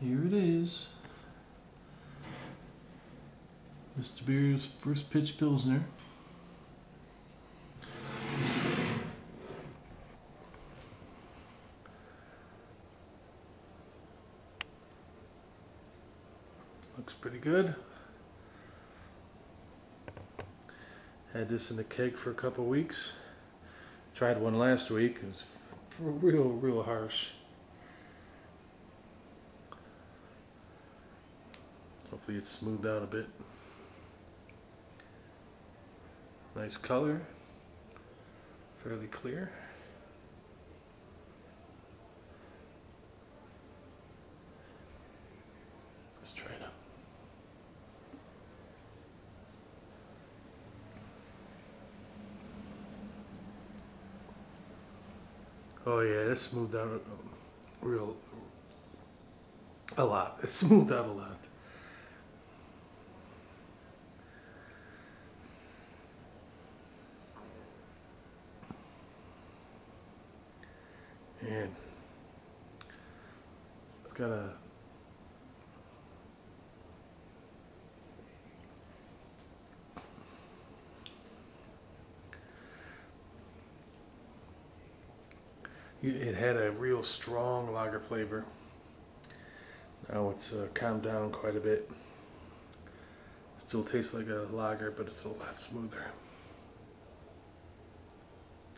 Here it is. Mr. Beer's First Pitch Pilsner. Looks pretty good. Had this in the keg for a couple weeks. Tried one last week. It's real harsh. Hopefully it's smoothed out a bit. Nice color. Fairly clear. Let's try it out. Oh yeah, it's smoothed out a lot. It's smoothed out a lot. And it's got a it had a real strong lager flavor. Now it's calmed down quite a bit. Still tastes like a lager, but it's a lot smoother.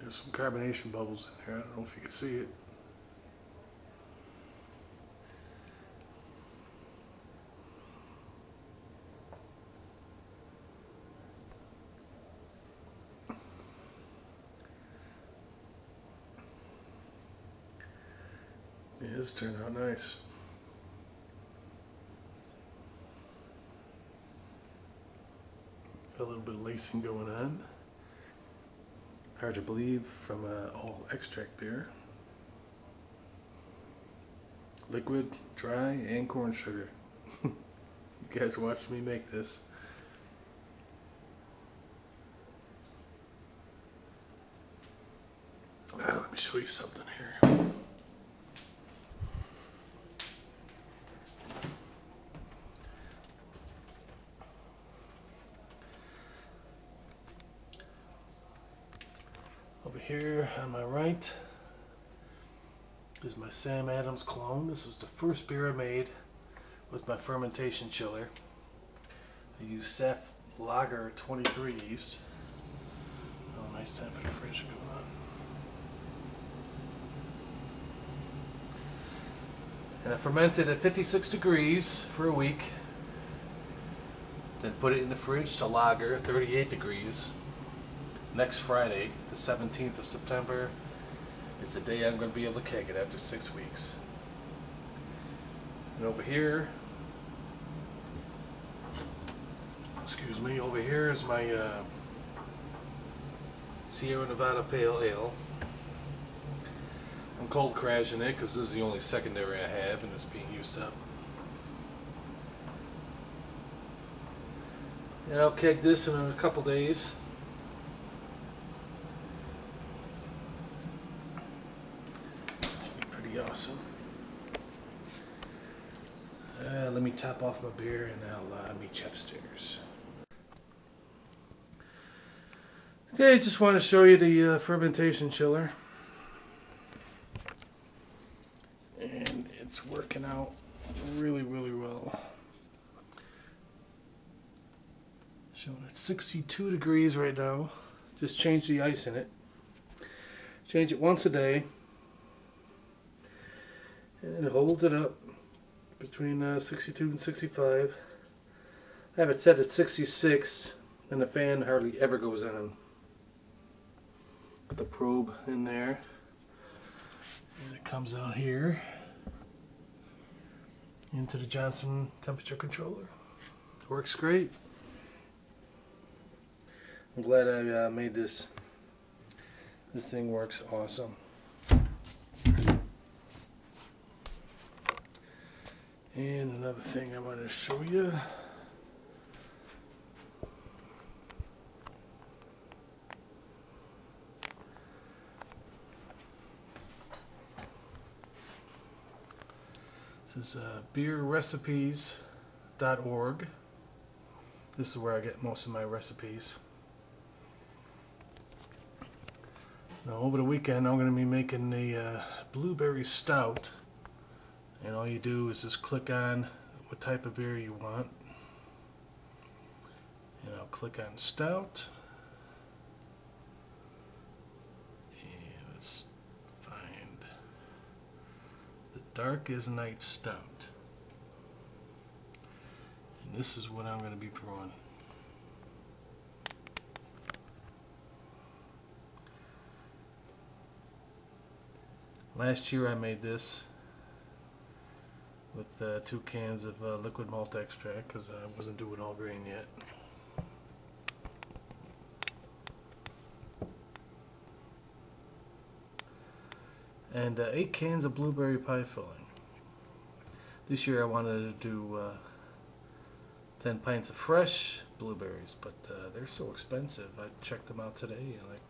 There's some carbonation bubbles in there. I don't know if you can see it. Yeah, this turned out nice. Got a little bit of lacing going on. Hard to believe from all extract beer. Liquid, dry, and corn sugar. You guys watched me make this. Let me show you something here. Over here on my right is my Sam Adams clone. This was the first beer I made with my fermentation chiller. I used Saf Lager 23 yeast. Oh, nice time for the fridge to go on. And I fermented at 56 degrees for a week. Then put it in the fridge to lager 38 degrees. Next Friday, the 17th of September, is the day I'm going to be able to keg it after 6 weeks. And over here, excuse me, over here is my Sierra Nevada Pale Ale. I'm cold crashing it because this is the only secondary I have and it's being used up. And I'll keg this in a couple days. Awesome. Let me top off my beer and I'll meet you upstairs. Okay, just want to show you the fermentation chiller. And it's working out really well. Showing at 62 degrees right now. Just change the ice in it. Change it once a day. And it holds it up between 62 and 65. I have it set at 66 and the fan hardly ever goes on. Got the probe in there. And it comes out here into the Johnson temperature controller. Works great. I'm glad I made this. This thing works awesome. And another thing I wanted to show you. This is beerrecipes.org. This is where I get most of my recipes. Now over the weekend I'm going to be making the blueberry stout. And all you do is just click on what type of beer you want. And I'll click on stout. And let's find the Darkest Night Stout. And this is what I'm going to be brewing. Last year I made this with 2 cans of liquid malt extract because I wasn't doing all grain yet. And 8 cans of blueberry pie filling. This year I wanted to do 10 pints of fresh blueberries, but they're so expensive. I checked them out today and like,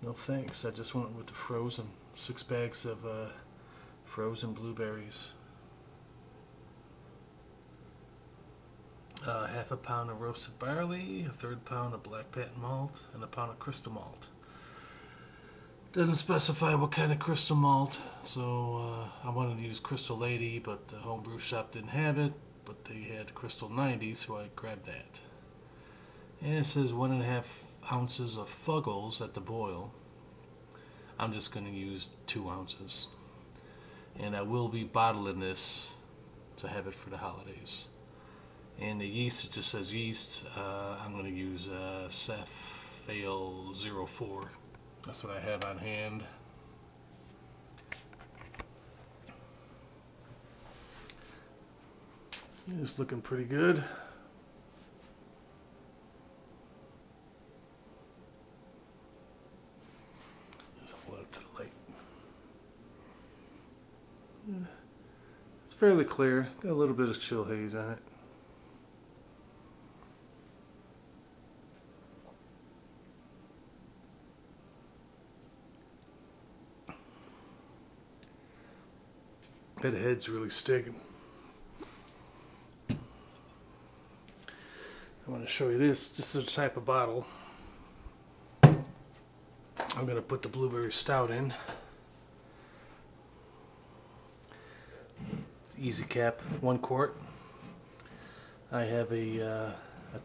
no thanks. I just went with the frozen. 6 bags of frozen blueberries. Half a pound of roasted barley, a 1/3 pound of black patent malt, and a pound of crystal malt. Doesn't specify what kind of crystal malt, so I wanted to use Crystal Lady, but the homebrew shop didn't have it, but they had Crystal 90, so I grabbed that. And it says 1.5 ounces of Fuggles at the boil. I'm just going to use 2 ounces. And I will be bottling this to have it for the holidays. And the yeast, it just says yeast. I'm going to use Cephale 04. That's what I have on hand. It's looking pretty good. Just hold it up to the light. It's fairly clear. Got a little bit of chill haze on it. That head's really sticking. I want to show you this. This is the type of bottle I'm going to put the blueberry stout in. Easy cap, 1 quart. I have a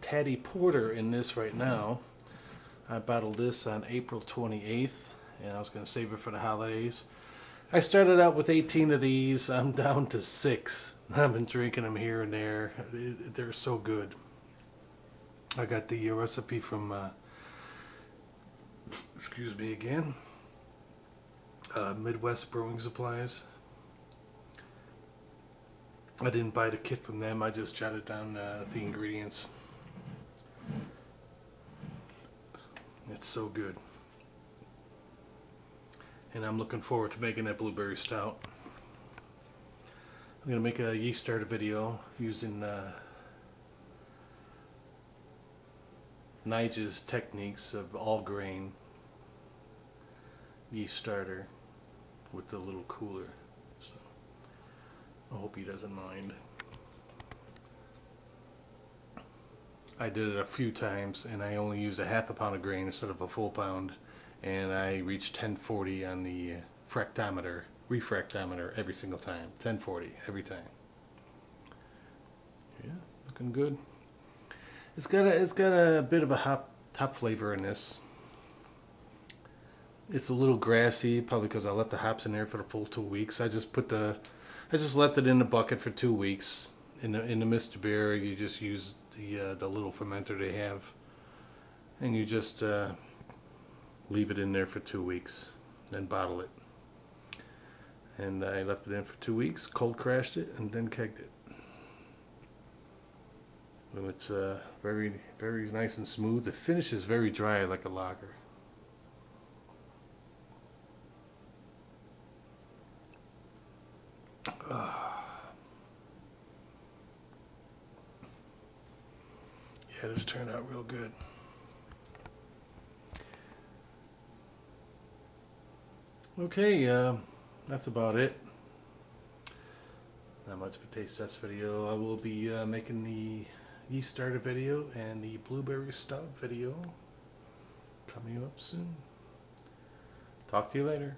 Taddy Porter in this right now. I bottled this on April 28th, and I was going to save it for the holidays. I started out with 18 of these. I'm down to 6. I've been drinking them here and there. They're so good. I got the recipe from, excuse me again, Midwest Brewing Supplies. I didn't buy the kit from them. I just jotted down the ingredients. It's so good. And I'm looking forward to making that blueberry stout. I'm going to make a yeast starter video using Nigel's techniques of all grain yeast starter with the little cooler. So I hope he doesn't mind. I did it a few times and I only used 1/2 pound of grain instead of a full pound. And I reached 1040 on the refractometer every single time. 1040 every time. Yeah, looking good. It's got a bit of a hop flavor in this. It's a little grassy, probably because I left the hops in there for the full 2 weeks. I just left it in the bucket for 2 weeks. In the Mr. Beer, you just use the little fermenter they have, and you just leave it in there for 2 weeks, then bottle it. And I left it in for 2 weeks, cold crashed it, and then kegged it. And it's very, very nice and smooth. The finish is very dry, like a lager. Yeah, this turned out real good. Okay, that's about it. much of a taste test video. I will be making the yeast starter video and the blueberry stout video coming up soon. Talk to you later.